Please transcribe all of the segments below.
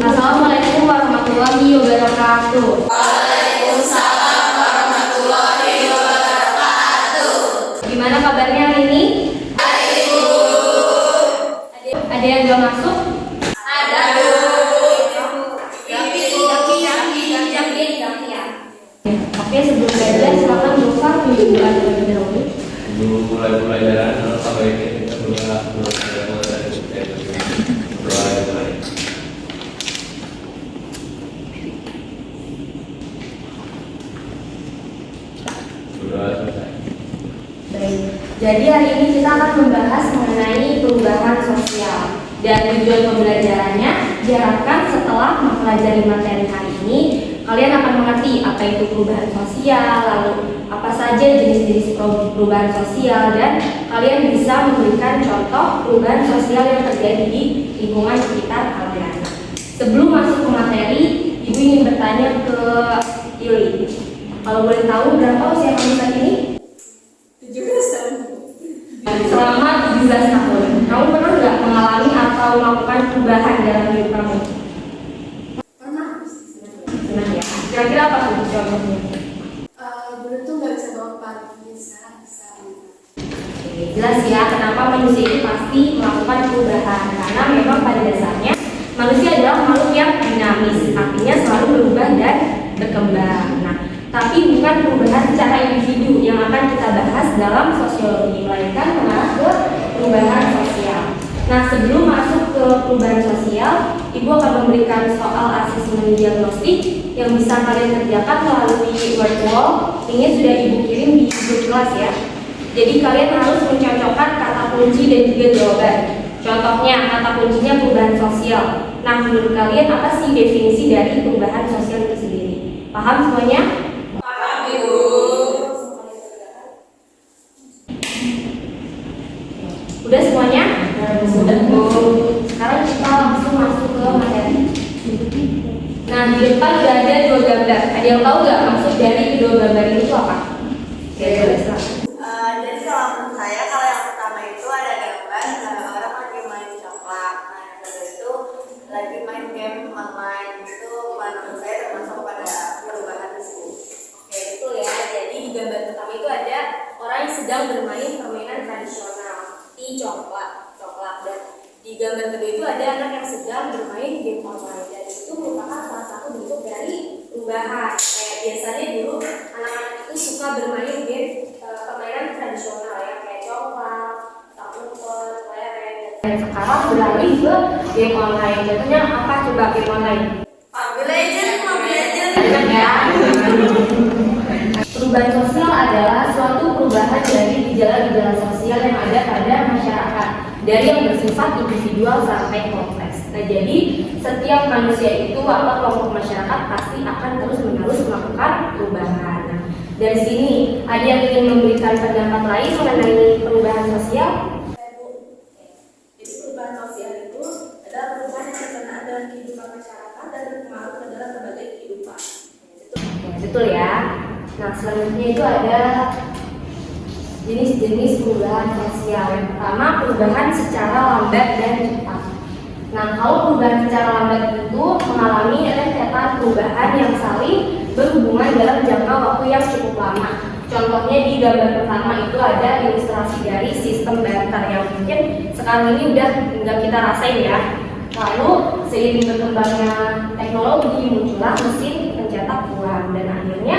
Assalamualaikum warahmatullahi wabarakatuh. Waalaikumsalam warahmatullahi wabarakatuh. Gimana kabarnya hari ini? Baik, Bu. Ada yang gak masuk? Ada, Bu. Oke, sebelum belajar silakan Gofar menunjukkan terlebih dahulu. Sebelum mulai pelajaran, apa ini kita berdoa. Baik, jadi hari ini kita akan membahas mengenai perubahan sosial dan tujuan pembelajarannya diharapkan setelah mempelajari materi hari ini kalian akan mengerti apa itu perubahan sosial, lalu apa saja jenis-jenis perubahan sosial, dan kalian bisa memberikan contoh perubahan sosial yang terjadi di lingkungan sekitar kalian. Sebelum masuk ke materi, Ibu ingin bertanya ke Yuli. Kalau boleh tahu berapa usia kamu saat ini? 17 tahun. Selama 17 tahun, kamu pernah nggak mengalami atau melakukan perubahan dalam hidup kamu? Pernah. Pernah ya? Kira-kira apa tuh contohnya? Dulu tuh nggak bisa bangun pagi, sekarang bisa. Oke, jelas ya kenapa manusia itu pasti melakukan perubahan. Karena memang pada dasarnya manusia adalah makhluk yang dinamis, artinya selalu berubah dan berkembang. Nah, tapi bukan perubahan secara individu yang akan kita bahas dalam sosiologi, melainkan mengarah ke perubahan sosial. Nah, sebelum masuk ke perubahan sosial, Ibu akan memberikan soal asesmen diagnostik yang bisa kalian kerjakan melalui word wall. Ini sudah Ibu kirim di grup kelas ya. Jadi kalian harus mencocokkan kata kunci dan juga jawaban. Contohnya, kata kuncinya perubahan sosial. Nah, menurut kalian apa sih definisi dari perubahan sosial itu sendiri? Paham semuanya? Paham, Ibu. Udah semuanya? Sudah. Sekarang kita langsung masuk ke materi. Nah, di depan udah ada dua gambar. Ada yang tahu nggak maksud dari kedua gambar ini itu apa? Jadi kalau menurut saya, kalau yang pertama itu ada gambar orang lagi main coklat. Nah, yang kedua itu lagi main game online. Itu menurut saya termasuk pada perubahan di sini. Oke, betul ya. Jadi di gambar pertama itu ada orang yang sedang bermain permainan tradisional, seperti coklat. Dan di gambar kedua itu ada anak yang sedang bermain game online. Dan itu merupakan salah satu bentuk dari perubahan. Kayak biasanya dulu anak-anak itu suka bermain game permainan tradisional ya, kayak coklat, tampon, kelereng. Dan sekarang beralih ke game online. Contohnya apa coba game online? Mobile Legends. Ya. Perubahan sosial adalah suatu perubahan dari gejala-gejala sosial yang ada pada masyarakat, dari yang bersifat individual sampai kompleks. Nah, jadi setiap manusia itu atau kelompok masyarakat pasti akan terus-menerus melakukan perubahan. Nah, dari sini ada yang ingin memberikan pendapat lain mengenai perubahan sosial? Jadi perubahan sosial itu adalah perubahan yang berkenaan dengan kehidupan masyarakat dan berpengaruh pada berbagai kehidupan. Betul ya. Nah, selanjutnya itu ada jenis-jenis perubahan sosial. Yang pertama, perubahan secara lambat dan cepat. Nah, kalau perubahan secara lambat itu mengalami rentetan perubahan yang saling berhubungan dalam jangka waktu yang cukup lama. Contohnya di gambar pertama itu ada ilustrasi dari sistem barter yang mungkin sekarang ini udah nggak kita rasain ya. Lalu seiring berkembangnya teknologi muncullah mesin pencetak uang dan akhirnya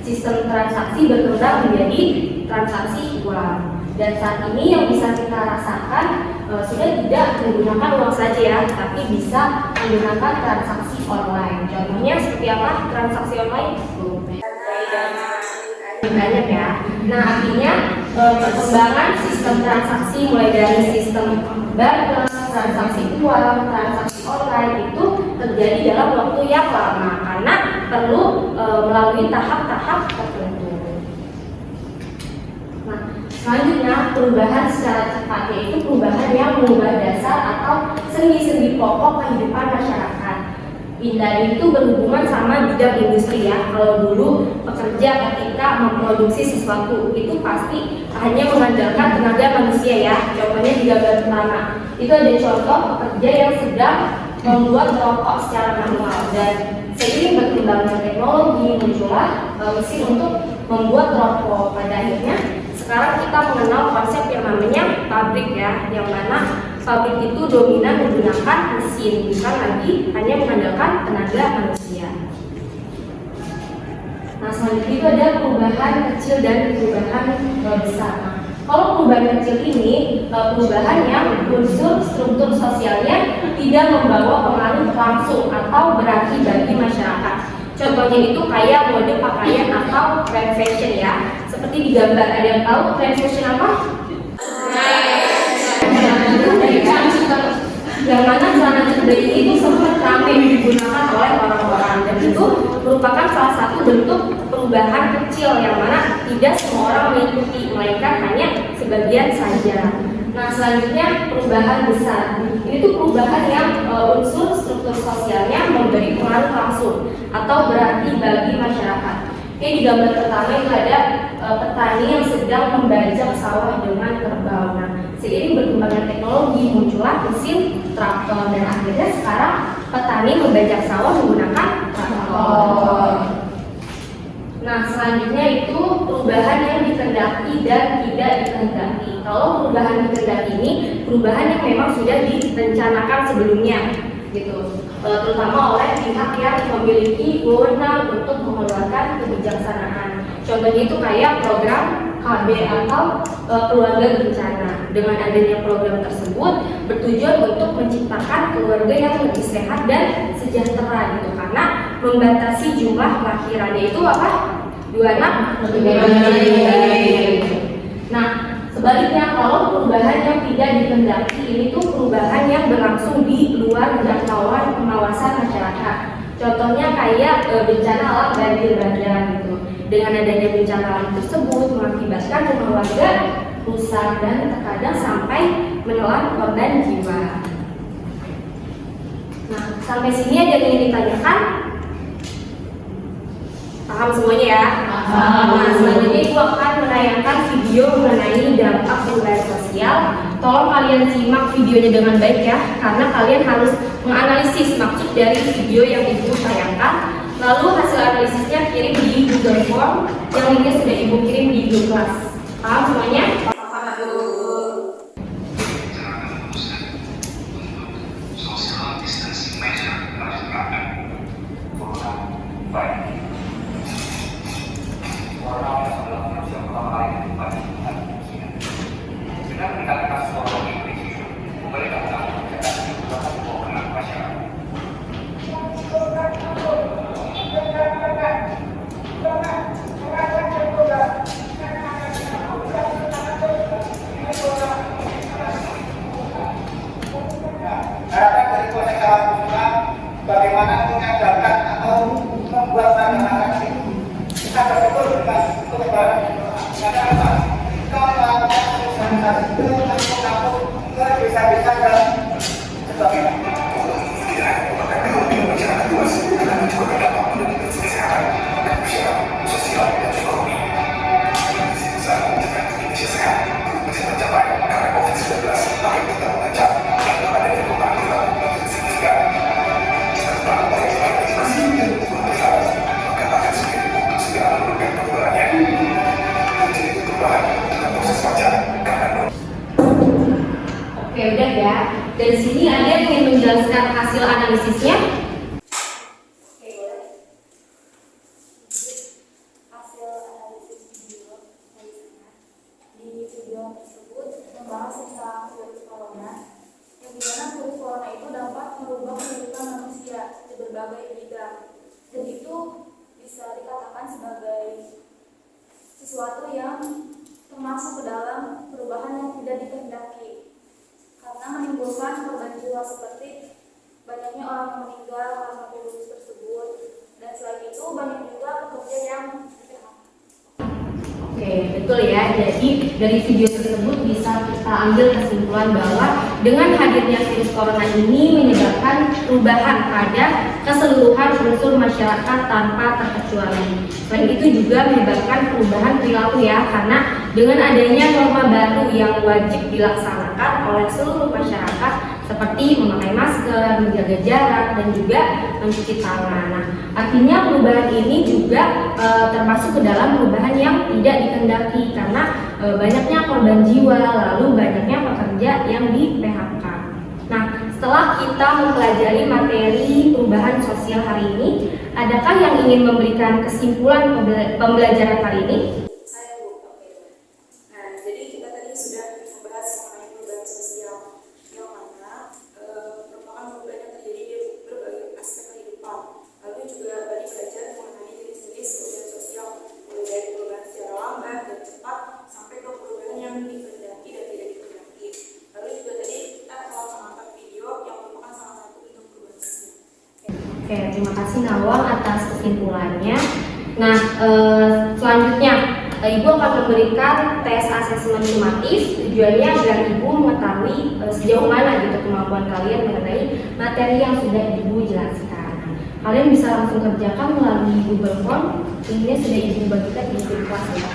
sistem transaksi berkembang menjadi transaksi uang. Dan saat ini yang bisa kita rasakan sudah tidak menggunakan uang saja ya, tapi bisa menggunakan transaksi online. Contohnya seperti apa transaksi online? Banyak ya. Nah, artinya perkembangan sistem transaksi mulai dari sistem barter, transaksi uang, transaksi online itu terjadi dalam waktu yang lama karena perlu melalui tahap-tahap tertentu. Nah, selanjutnya perubahan secara cepat, yaitu perubahan yang mengubah dasar atau sendi-sendi pokok kehidupan masyarakat. Dan itu berhubungan sama bidang industri ya. Kalau dulu pekerja ketika memproduksi sesuatu itu pasti hanya mengandalkan tenaga manusia ya. Contohnya di gambar pertama itu ada contoh pekerja yang sedang membuat rokok secara manual, dan seiring berkembangnya teknologi muncullah mesin untuk membuat rokok. Pada akhirnya sekarang kita mengenal konsep yang namanya pabrik ya, yang mana pabrik itu dominan menggunakan mesin, bukan lagi hanya mengandalkan tenaga manusia. Nah, selanjutnya itu ada perubahan kecil dan perubahan besar. Nah, kalau perubahan kecil ini perubahan yang unsur struktur sosialnya tidak membawa pengaruh langsung atau berarti bagi masyarakat. Contohnya itu kayak mode pakaian atau trend fashion ya. Seperti di gambar, ada yang tahu trend fashion apa? Yang mana celana cedai itu sempat ramai digunakan oleh orang-orang, dan itu merupakan salah satu bentuk perubahan kecil yang mana tidak semua orang mengikuti, melainkan hanya sebagian saja. Nah, selanjutnya perubahan besar. Ini tuh perubahan yang unsur struktur sosialnya memberi pengaruh langsung atau berarti bagi masyarakat. Oke, di gambar pertama itu ada petani yang sedang membajak sawah dengan kerbau. Nah, seiring berkembangnya teknologi muncullah mesin traktor, dan akhirnya sekarang petani membajak sawah menggunakan traktor. Nah, selanjutnya itu perubahan yang dikehendaki dan tidak dikehendaki. Kalau perubahan dikehendaki ini perubahan yang memang sudah direncanakan sebelumnya, gitu. Terutama oleh pihak yang memiliki wewenang untuk mengeluarkan kebijaksanaan. Contohnya itu kayak program KB atau keluarga berencana. Dengan adanya program tersebut bertujuan untuk menciptakan keluarga yang lebih sehat dan sejahtera, gitu, karena membatasi jumlah kelahiran, yaitu apa? 2 anak. Nah, sebaliknya kalau perubahan yang tidak dikehendaki ini tuh perubahan yang berlangsung di luar jangkauan pengawasan masyarakat. Contohnya kayak bencana alam banjir bandang gitu. Dengan adanya bencana alam tersebut mengakibatkan rumah warga rusak dan terkadang sampai menelan korban jiwa. Nah, sampai sini ada yang ingin ditanyakan? Paham semuanya ya? Nah, selanjutnya Ibu akan menayangkan video mengenai dampak perubahan sosial. Tolong kalian simak videonya dengan baik ya, karena kalian harus menganalisis maksud dari video yang Ibu tayangkan. Lalu hasil analisisnya kirim di Google Form yang linknya sudah Ibu kirim di grup kelas. Paham semuanya? Harapan dari Polsek Sawah bagaimana menyadarkan atau membuat masyarakat ini bisa betul untuk karena apa? Kalau melakukan sosialisasi itu kampung-kampung ke desa-desa dan sebagainya. Masyarakat luas akan juga berdampak pada kesehatan, kemanusiaan, sosial, dan ekonomi. Saat mencegah Indonesia sehat bisa mencapai karena COVID-19 akan tetap mengancam dan adanya pembangunan yang signifikan. Serta partisipasi dan pemerintahan maka akan sendiri untuk segera menurunkan penularannya. Menjadi perubahan dalam proses wajar karena Oke, udah ya. Dari sini ada yang ingin menjelaskan hasil analisisnya? Oke, boleh. Hasil analisis video dari sana. Di video tersebut membahas tentang virus corona, yang dimana virus corona itu dapat merubah kehidupan manusia di berbagai bidang, dan itu bisa dikatakan sebagai sesuatu yang termasuk ke dalam perubahan yang tidak dikehendaki, karena menimbulkan korban jiwa seperti banyaknya orang yang meninggal karena virus tersebut, dan selain itu banyak juga pekerja ya. Jadi dari video tersebut bisa kita ambil kesimpulan bahwa dengan hadirnya virus corona ini menyebabkan perubahan pada keseluruhan unsur masyarakat tanpa terkecuali. Selain itu juga menyebabkan perubahan perilaku ya, karena dengan adanya norma baru yang wajib dilaksanakan oleh seluruh masyarakat seperti memakai masker, menjaga jarak, dan juga mencuci tangan. Nah, artinya perubahan ini juga termasuk ke dalam perubahan yang tidak dikehendaki karena banyaknya korban jiwa, lalu banyaknya pekerja yang di PHK. Nah, setelah kita mempelajari materi perubahan sosial hari ini, adakah yang ingin memberikan kesimpulan pembelajaran kali ini? Saya Bu, oke. Nah, jadi kita tadi sudah membahas mengenai perubahan sosial yang mana merupakan perubahan yang terjadi di berbagai aspek kehidupan. Lalu juga tadi belajar mengenai jenis-jenis perubahan sosial, mulai dari perubahan secara lambat dan cepat sampai ke perubahan yang dikehendaki dan tidak dikehendaki. Lalu juga tadi kita telah menonton video yang merupakan salah satu bentuk perubahan sosial. Oke, terima kasih Nawang atas kesimpulannya. Nah, selanjutnya Ibu akan memberikan tes asesmen sumatif. Tujuannya agar Ibu mengetahui sejauh mana gitu kemampuan kalian mengenai materi yang sudah Ibu jelaskan. Kalian bisa langsung kerjakan melalui Google Form. Linknya sudah Ibu bagikan di grup kelas ya.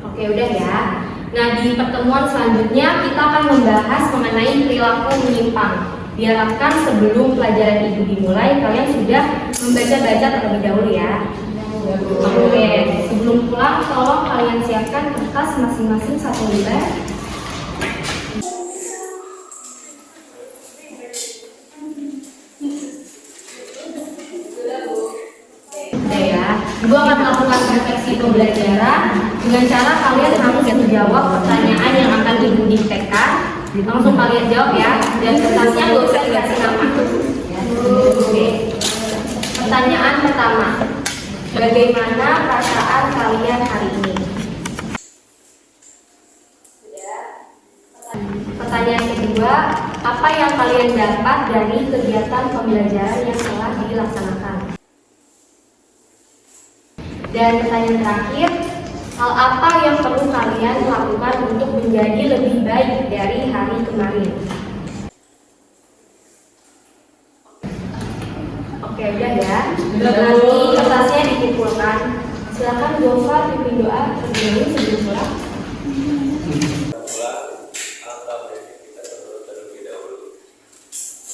Oke, udah ya. Nah, di pertemuan selanjutnya kita akan membahas mengenai perilaku menyimpang. Diharapkan sebelum pelajaran Ibu dimulai, kalian sudah membaca-baca terlebih dahulu ya. Oke, sebelum pulang, tolong kalian siapkan kertas masing-masing satu lembar. Oke ya, Ibu akan melakukan refleksi pembelajaran dengan cara kalian harus menjawab pertanyaan yang akan Ibu diktekan. Langsung kalian jawab ya, dan kertasnya nggak usah dikasih nama. Oke. Pertanyaan pertama, bagaimana perasaan kalian hari ini? Pertanyaan kedua, apa yang kalian dapat dari kegiatan pembelajaran yang telah dilaksanakan? Dan pertanyaan terakhir, hal apa yang perlu kalian lakukan untuk menjadi lebih baik dari hari kemarin? Oke, udah ya. Nanti kertasnya dikumpulkan. Silakan Gova pimpin doa terlebih dahulu sebelum pulang. Alangkah baiknya kita terlebih dahulu.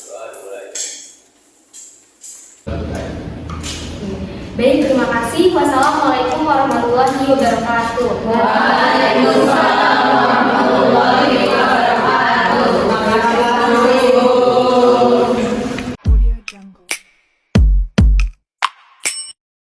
Doa mulai. Baik, terima kasih. Wassalamualaikum warahmatullahi wabarakatuh.